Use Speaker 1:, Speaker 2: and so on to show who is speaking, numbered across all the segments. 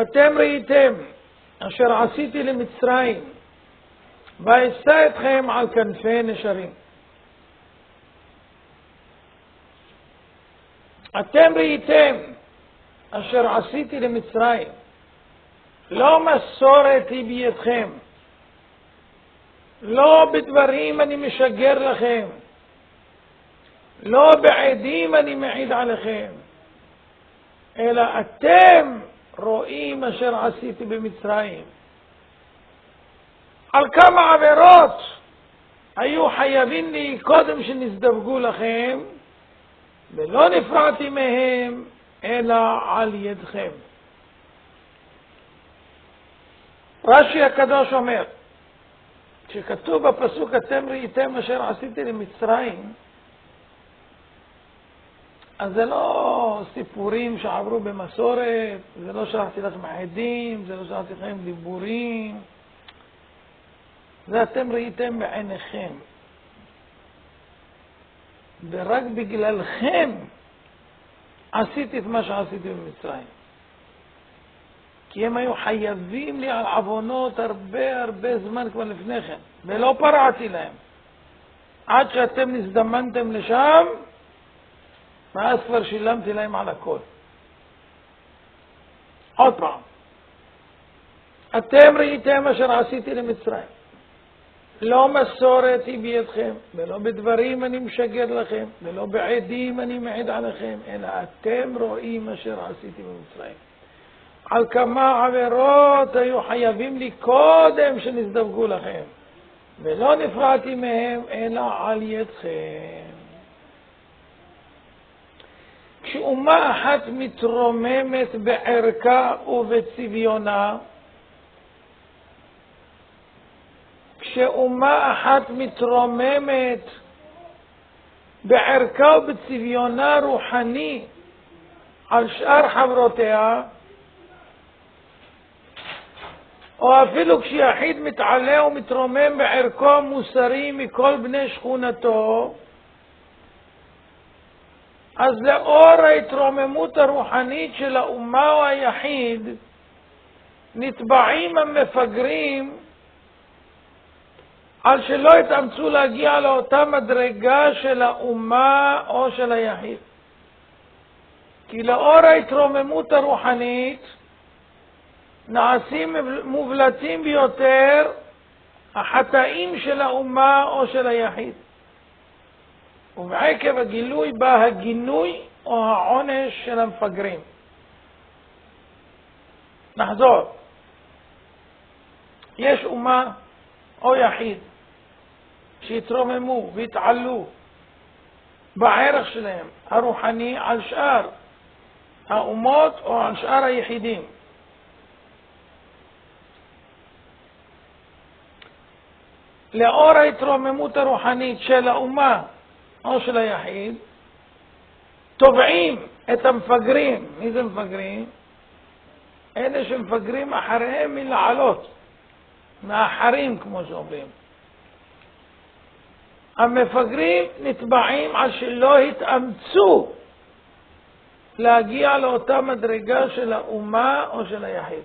Speaker 1: אתם ראיתם אשר עשיתי למצרים, ואשא אתכם על כנפי נשרים. אתם ראיתם אשר עשיתי למצרים, לא מסורת היא בידכם, לא בדברים אני משגר לכם, לא בעדים אני מעיד עליכם, אלא אתם רואים אשר עשיתי במצרים. על כמה עבירות היו חייבים לי קודם שנזדווגו לכם, ולא נפרעתי מהם אלא על ידכם. רש"י הקדוש אומר, כשכתוב בפסוק אתם ראיתם אשר עשיתי למצרים, אז זה לא סיפורים שעברו במסורת, זה לא שלחתי לכם עדים, זה לא שלחתי לכם דיבורים, זה אתם ראיתם בעיניכם. ורק בגללכם עשיתי את מה שעשיתי במצרים. כי הם היו חייבים לי על עוונות הרבה זמן כבר לפני כן, ולא פרעתי להם. עד שאתם נזדמנתם לשם, ואז כבר שילמתי להם על הכל. עוד פעם, אתם ראיתם אשר עשיתי למצרים, לא מסורת היא בידכם, ולא בדברים אני משגר לכם, ולא בעדים אני מעיד עליכם, אלא אתם רואים אשר עשיתי במצרים. על כמה עבירות היו חייבים לי קודם שנזדווגו לכם, ולא נפרעתי מהם אלא על ידכם. כשאומה אחת מתרוממת בערכה ובצביונה, כשאומה אחת מתרוממת בערכה ובצביונה רוחני על שאר חברותיה, או אפילו כשיחיד מתעלה ומתרומם בערכו מוסרי מכל בני שכונתו, אז לאור ההתרוממות הרוחנית של האומה או היחיד, נתבעים המפגרים על שלא התאמצו להגיע לאותה מדרגה של האומה או של היחיד. כי לאור ההתרוממות הרוחנית נעשים מובלטים ביותר החטאים של האומה או של היחיד. ובעקב הגילוי בא הגינוי או העונש של המפגרים. נחזור. יש אומה או יחיד שהתרוממו והתעלו בערך שלהם הרוחני על שאר האומות או על שאר היחידים. לאור ההתרוממות הרוחנית של האומה או של היחיד, תובעים את המפגרים. מי זה מפגרים? אלה שמפגרים אחריהם מלעלות, מאחרים כמו שאומרים. המפגרים נתבעים על שלא התאמצו להגיע לאותה מדרגה של האומה או של היחיד.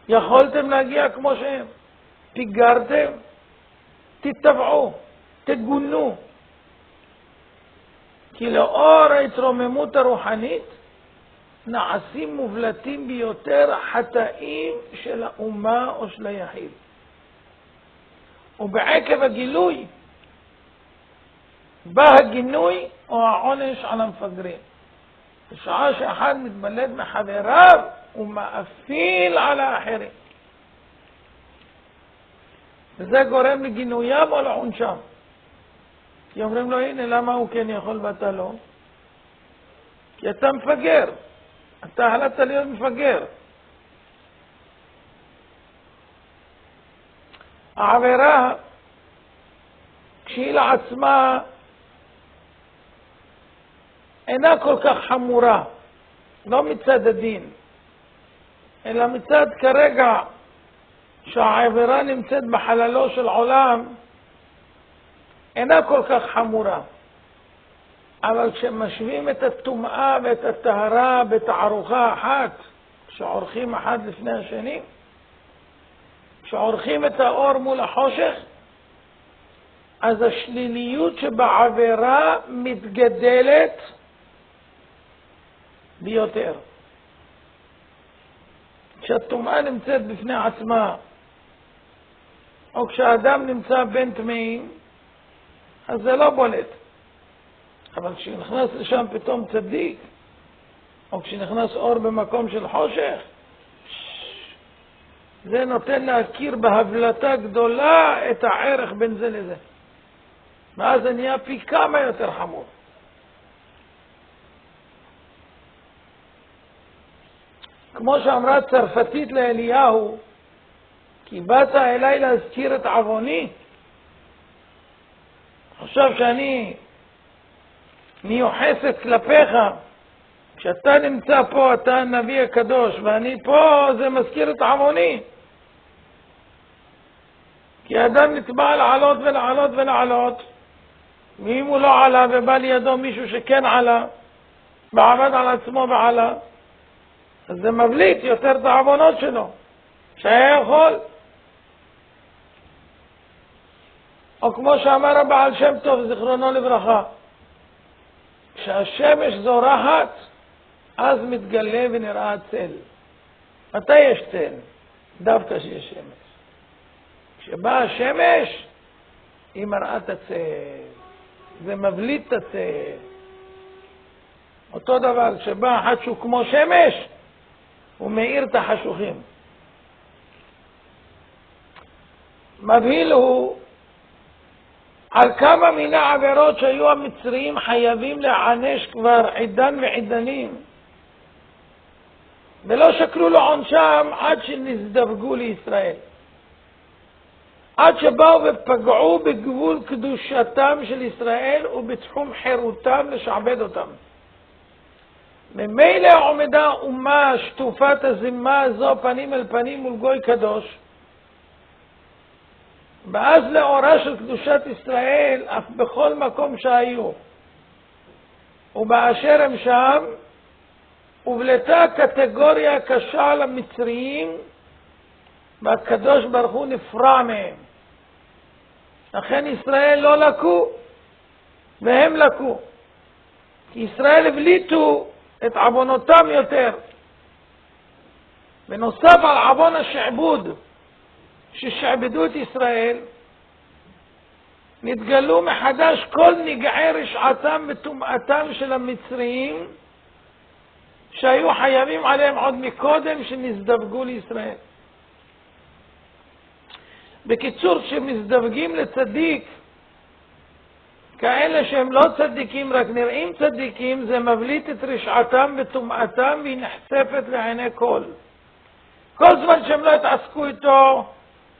Speaker 1: יכולתם להגיע כמו שהם, פיגרתם, תתבעו, תגונו. כי לאור ההתרוממות הרוחנית נעשים מובלטים ביותר החטאים של האומה או של היחיד. ובעקב הגילוי בא הגינוי או העונש על המפגרים. בשעה שאחד מתבלט מחבריו ומאפיל על האחרים, וזה גורם לגינוים או לעונשם. כי אומרים לו, הנה, למה הוא כן יכול ואתה לא? כי אתה מפגר, אתה החלטת להיות מפגר. העבירה כשהיא לעצמה אינה כל כך חמורה, לא מצד הדין, אלא מצד כרגע שהעבירה נמצאת בחללו של עולם, אינה כל כך חמורה. אבל כשמשווים את הטומאה ואת הטהרה בתערוכה אחת, כשעורכים אחד לפני השני, כשעורכים את האור מול החושך, אז השליליות שבעבירה מתגדלת ביותר. כשהטומאה נמצאת בפני עצמה, או כשהאדם נמצא בין טמאים, אז זה לא בולט. אבל כשנכנס לשם פתאום צדיק, או כשנכנס אור במקום של חושך, זה נותן להכיר בהבלטה גדולה את הערך בין זה לזה. ואז זה נהיה פי כמה יותר חמור. כמו שאמרה צרפתית לאליהו, כי באת אליי להזכיר את עווני, עכשיו שאני מיוחסת כלפיך, כשאתה נמצא פה, אתה הנביא הקדוש, ואני פה, זה מזכיר את עווני. כי האדם נתבע לעלות ולעלות ולעלות, ואם הוא לא עלה ובא לידו מישהו שכן עלה, ועבד על עצמו ועלה, אז זה מבליט יותר את העוונות שלו, שהיה יכול. או כמו שאמר הבעל שם טוב, זיכרונו לברכה, כשהשמש זורחת, אז מתגלה ונראה הצל. מתי יש צל? דווקא שיש שמש. כשבאה השמש, היא מראה את הצל. זה מבליט את הצל. אותו דבר, כשבא אחד שהוא כמו שמש, הוא מאיר את החשוכים. מבהיל הוא על כמה מן העבירות שהיו המצרים חייבים להענש כבר עידן ועידנים, ולא שקלו לו עונשם עד שנזדווגו לישראל, עד שבאו ופגעו בגבול קדושתם של ישראל ובתחום חירותם לשעבד אותם. ממילא עומדה אומה שטופת הזימה הזו פנים אל פנים מול גוי קדוש, ואז לאורה של קדושת ישראל אף בכל מקום שהיו ובאשר הם שם, ובלטה קטגוריה קשה למצריים, והקדוש ברוך הוא נפרע מהם. לכן ישראל לא לקו והם לקו, כי ישראל הבליטו את עוונותם יותר. בנוסף על עוון השעבוד ששעבדו את ישראל, נתגלו מחדש כל נגעי רשעתם וטומאתם של המצריים שהיו חייבים עליהם עוד מקודם שנזדווגו לישראל. בקיצור, כשמזדווגים לצדיק, כאלה שהם לא צדיקים רק נראים צדיקים, זה מבליט את רשעתם וטומאתם והיא נחשפת לעיני כל. כל זמן שהם לא התעסקו איתו,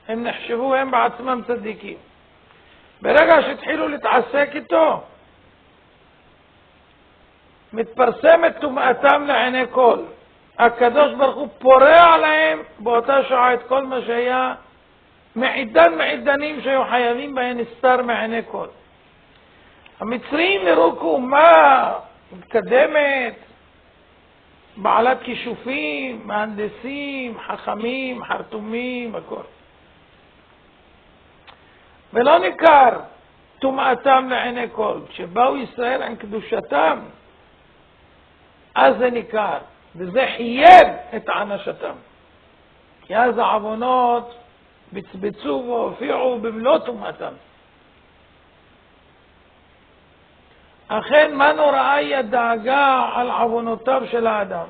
Speaker 1: הם נחשבו הם בעצמם צדיקים. ברגע שהתחילו להתעסק איתו, מתפרסמת טומאתם לעיני כל. הקדוש ברוך הוא פורע להם באותה שעה את כל מה שהיה מעידנים שהיו חייבים בהן נסתר מעיני כל. המצרים נראו כאומה מתקדמת, בעלת כישופים, מהנדסים, חכמים, חרטומים, הכל. ולא ניכר טומאתם לעיני כל. כשבאו ישראל עם קדושתם, אז זה ניכר, וזה חייב את ענשתם. כי אז העוונות בצבצו והופיעו במלוא טומאתם. אכן מה נוראה היא הדאגה על עוונותיו של האדם,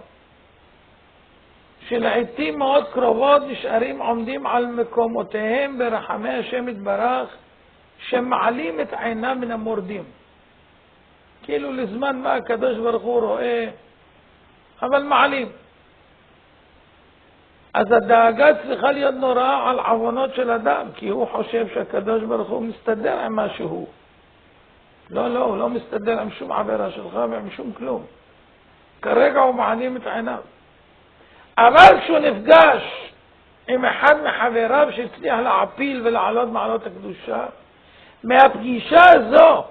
Speaker 1: שלעיתים מאוד קרובות נשארים עומדים על מקומותיהם ברחמי השם יתברך, שמעלים את עינם מן המורדים. כאילו לזמן מה הקדוש ברוך הוא רואה, אבל מעלים. אז הדאגה צריכה להיות נוראה על עוונות של אדם, כי הוא חושב שהקדוש ברוך הוא מסתדר עם משהו. לא, הוא לא מסתדר עם שום עבירה שלך ועם שום כלום. כרגע הוא מעלים את עיניו. אבל כשהוא נפגש עם אחד מחבריו שהצליח להעפיל ולעלות מעלות הקדושה, מהפגישה הזו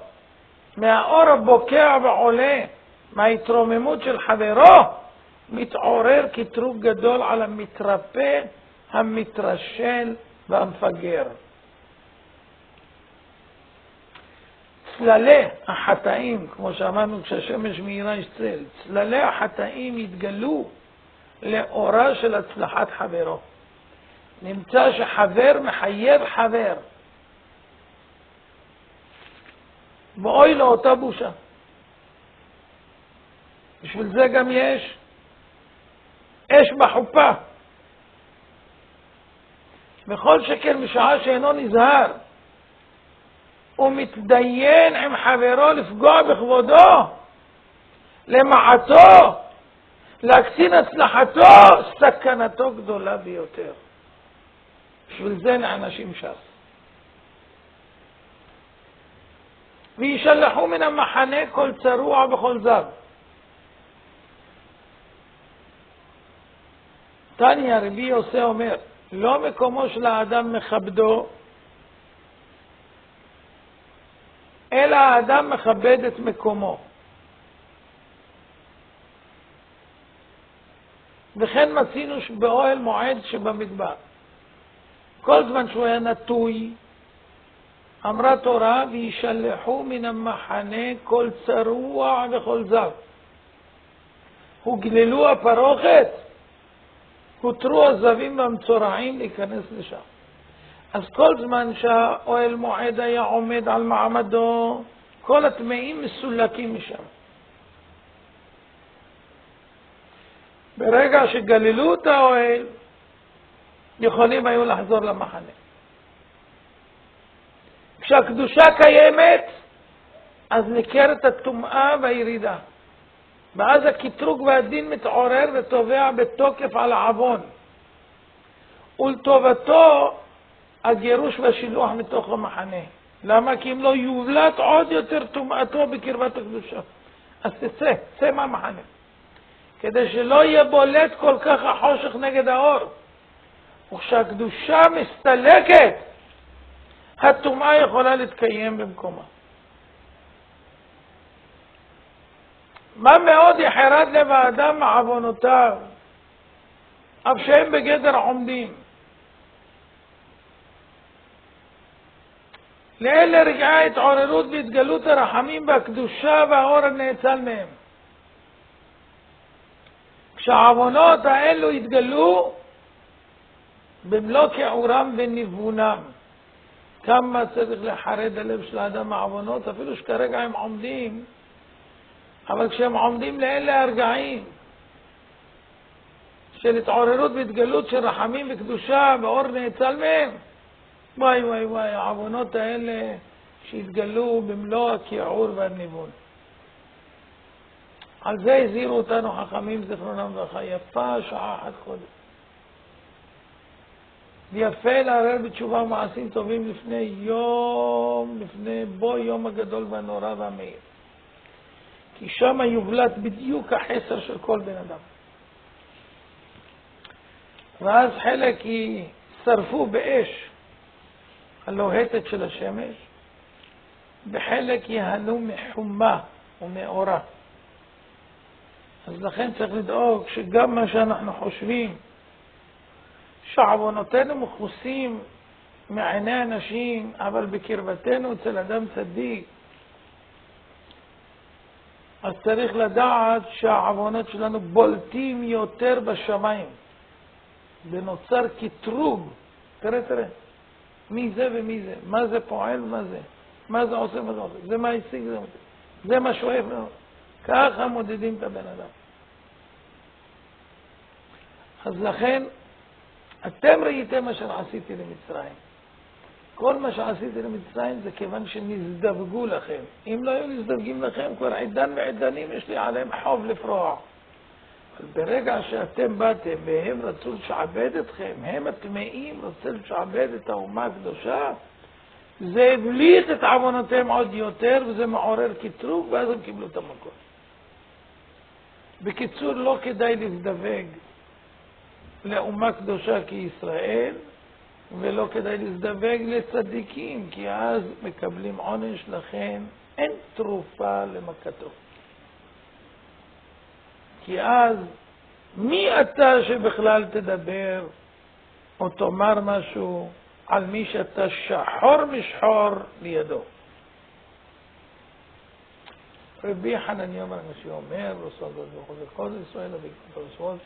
Speaker 1: מהאור הבוקע ועולה, מההתרוממות של חברו, מתעורר קטרוג גדול על המתרפא, המתרשל והמפגר. צללי החטאים, כמו שאמרנו, כשהשמש מאירה יש צל, צללי החטאים יתגלו לאורה של הצלחת חברו. נמצא שחבר מחייב חבר. ואוי לו אותה בושה. בשביל זה גם יש אש בחופה. בכל שכן בשעה שאינו נזהר, הוא מתדיין עם חברו לפגוע בכבודו, למעטו, להקטין הצלחתו, סכנתו גדולה ביותר. בשביל זה נענשים ש"ס. וישלחו מן המחנה כל צרוע בכל זב. תניא רבי יוסי אומר, לא מקומו של האדם מכבדו, אלא האדם מכבד את מקומו. וכן מצינו באוהל מועד שבמדבר. כל זמן שהוא היה נטוי, אמרה תורה, וישלחו מן המחנה כל צרוע וכל זב. הוגללו הפרוכת, הותרו הזבים והמצורעים להיכנס לשם. אז כל זמן שהאוהל מועד היה עומד על מעמדו, כל הטמאים מסולקים משם. ברגע שגללו את האוהל, יכולים היו לחזור למחנה. כשהקדושה קיימת, אז ניכרת הטומאה והירידה. ואז הקטרוג והדין מתעורר ותובע בתוקף על העוון. ולטובתו הגירוש והשילוח מתוך המחנה. למה? כי אם לא יובלט עוד יותר טומאתו בקרבת הקדושה. אז צא מהמחנה. כדי שלא יהיה בולט כל כך החושך נגד האור. וכשהקדושה מסתלקת, הטומאה יכולה להתקיים במקומה. מה מאוד יחרד לב האדם מעוונותיו, אף שהם בגדר עומדים. לאלה רגעי התעוררות והתגלות הרחמים והקדושה והאור הנאצל מהם. כשהעוונות האלו יתגלו במלוא כעורם וניוונם. כמה צריך לחרד הלב של האדם מהעוונות, אפילו שכרגע הם עומדים, אבל כשהם עומדים לאלה הרגעים של התעוררות והתגלות של רחמים וקדושה ואור נאצל מהם, וואי וואי וואי, העוונות האלה שהתגלו במלוא הכיעור והניוון. על זה הזהירו אותנו חכמים זיכרונם לברכה, יפה שעה אחת קודם. ויפה לערער בתשובה מעשים טובים לפני בוא יום הגדול והנורא והמאיר. כי שם יובלט בדיוק החסר של כל בן אדם. ואז חלק שרפו באש הלוהטת של השמש, וחלק יהנו מחומה ומאורה. אז לכן צריך לדאוג שגם מה שאנחנו חושבים שעוונותינו מכוסים מעיני אנשים, אבל בקרבתנו אצל אדם צדיק, אז צריך לדעת שהעוונות שלנו בולטים יותר בשמיים. ונוצר קטרוג. תראה, מי זה ומי זה, מה זה פועל ומה זה, מה זה עושה ומה זה עושה, זה מה השיג, זה מה שואף. ככה מודדים את הבן אדם. אז לכן, אתם ראיתם מה שעשיתי למצרים. כל מה שעשיתי למצרים זה כיוון שנזדווגו לכם. אם לא היו נזדווגים לכם, כבר עידן ועידנים יש לי עליהם חוב לפרוע. אבל ברגע שאתם באתם והם רצו לשעבד אתכם, הם הטמאים רצו לשעבד את האומה הקדושה, זה הבליט את עוונותיהם עוד יותר, וזה מעורר קטרוג, ואז הם קיבלו את המקום. בקיצור, לא כדאי להזדווג לאומה קדושה כישראל, ולא כדאי להזדווג לצדיקים, כי אז מקבלים עונש. לכן אין תרופה למכתו. כי אז מי אתה שבכלל תדבר או תאמר משהו על מי שאתה שחור משחור לידו? רבי חנניה בר עקשיא אומר, ועושה זאת בכל ישראל ובעקבות הרשמות,